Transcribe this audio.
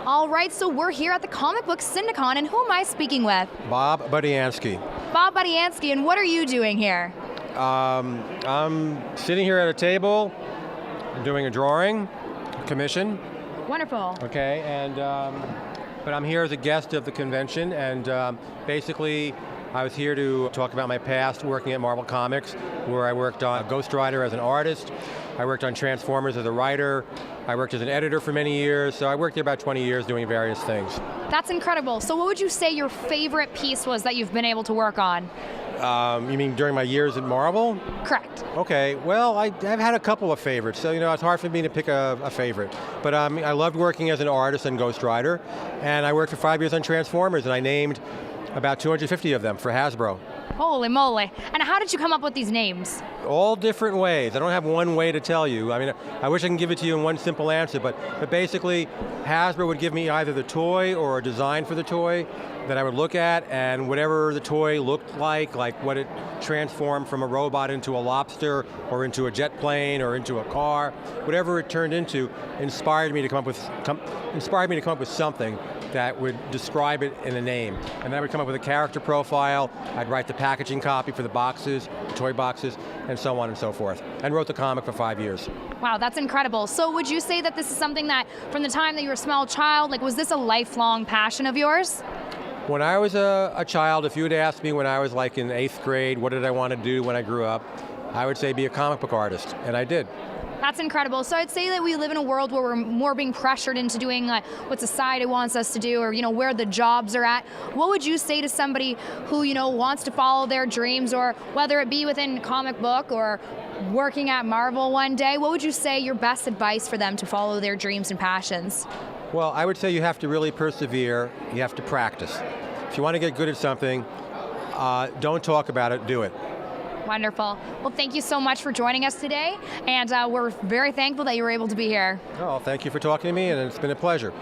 All right, so we're here at the Comic Book Syndicate, and who am I speaking with? Bob Budiansky. Bob Budiansky, and what are you doing here? I'm sitting here at a table, doing a drawing, commission. Wonderful. Okay, and but I'm here as a guest of the convention, and basically I was here to talk about my past working at Marvel Comics, where I worked on Ghost Rider as an artist. I worked on Transformers as a writer. I worked as an editor for many years, so I worked here about 20 years doing various things. That's incredible. So what would you say your favorite piece was that you've been able to work on? You mean during my years at Marvel? Correct. Okay, well, I've had a couple of favorites, so it's hard for me to pick a favorite. But I loved working as an artist on Ghost Rider, and I worked for 5 years on Transformers, and I named about 250 of them for Hasbro. Holy moly. And how did you come up with these names? All different ways. I don't have one way to tell you. I mean, I wish I can give it to you in one simple answer, but basically, Hasbro would give me either the toy or a design for the toy that I would look at, and whatever the toy looked like what it transformed from a robot into a lobster, or into a jet plane, or into a car, whatever it turned into, inspired me to come up with something that would describe it in a name. And then I would come up with a character profile, I'd write the packaging copy for the boxes, the toy boxes, and so on and so forth. And wrote the comic for 5 years. Wow, that's incredible. So would you say that this is something that, from the time that you were a small child, was this a lifelong passion of yours? When I was a child, if you had asked me when I was in 8th grade, what did I want to do when I grew up, I would say be a comic book artist, and I did. That's incredible. So I'd say that we live in a world where we're more being pressured into doing what society wants us to do, or where the jobs are at. What would you say to somebody who wants to follow their dreams, or whether it be within comic book or working at Marvel one day? What would you say your best advice for them to follow their dreams and passions? Well, I would say you have to really persevere. You have to practice. If you want to get good at something, don't talk about it, do it. Wonderful. Well, thank you so much for joining us today, and we're very thankful that you were able to be here. Oh, thank you for talking to me, and it's been a pleasure.